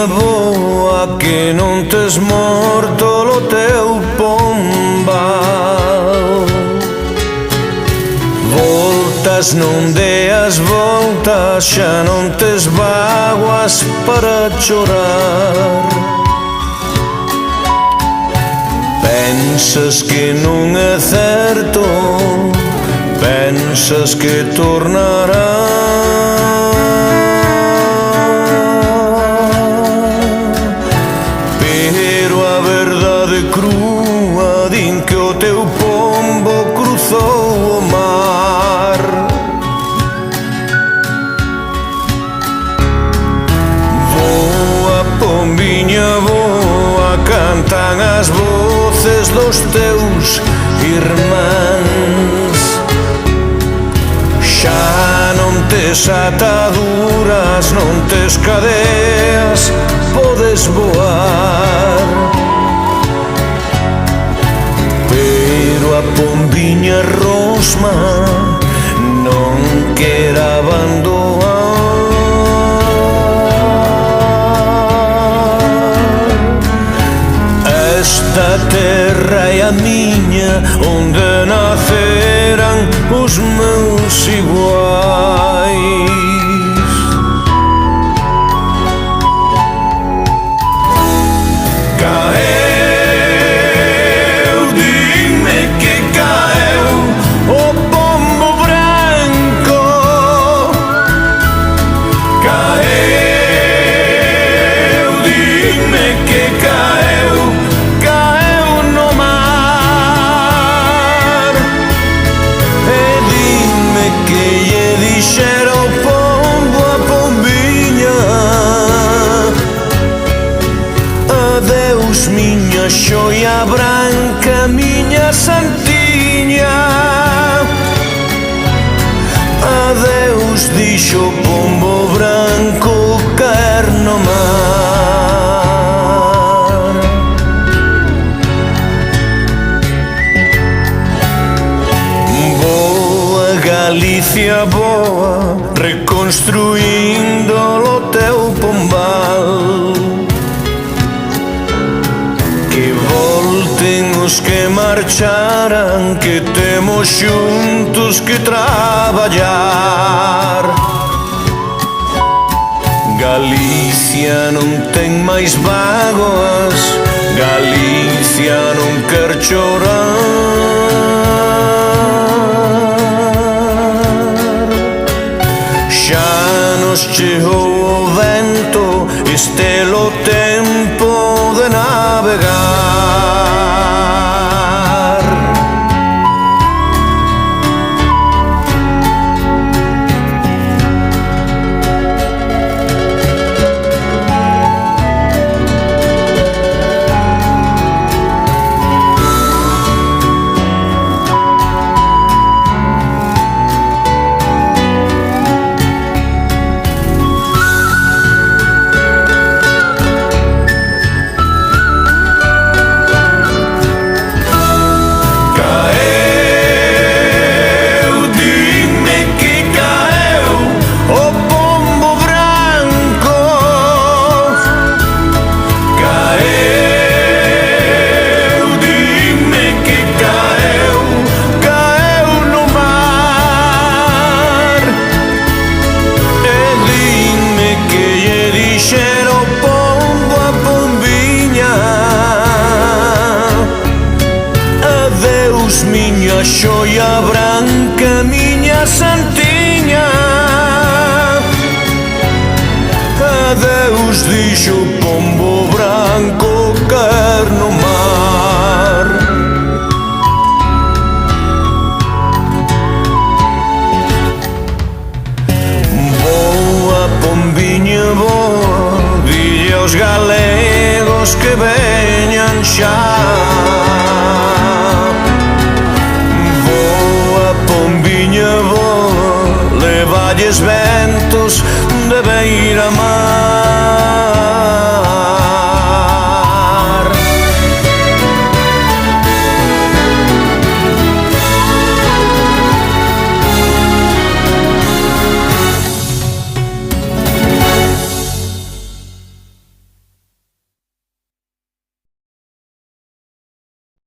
pombiña boa, que non tes morto o teu pombal. Voltas, non deas voltas, xa non tes vaguas para chorar. Pensas que non é certo, pensas que tornará, pero a verdade crúa din que o teu pombo cruzou o mar. Voa, pombiña voa, cantan as voces dos teus irmáns. Xa non tes ataduras, non tes cadeas, podes voar. Pero a pombiña rosma non quer abandonar. Esta terra é a miña, onde naceran os meus iguais. Caeu, dime que caeu o pombo branco. Caeu, dime que caeu, caeu no mar. E dime que lle dixera o pombo a pombiña: adeus miña xoia branca, miña santiña. Adeus dixo o pombo branco caer no mar. Boa Galicia boa, reconstruindo o teu pombal. Que volten os que marcharan, que temos xuntos que traballar. Galicia non ten máis vagoas, Galicia non quer chorar. Xa nos chegou o vento, estelo tempo de navegar. Miña xoia branca, miña santiña. Adeus dixo o pombo branco caer no mar. Boa pombiña boa, dille aos galegos que veñan xa. Pombiña boa, levalles ventos de beira mar.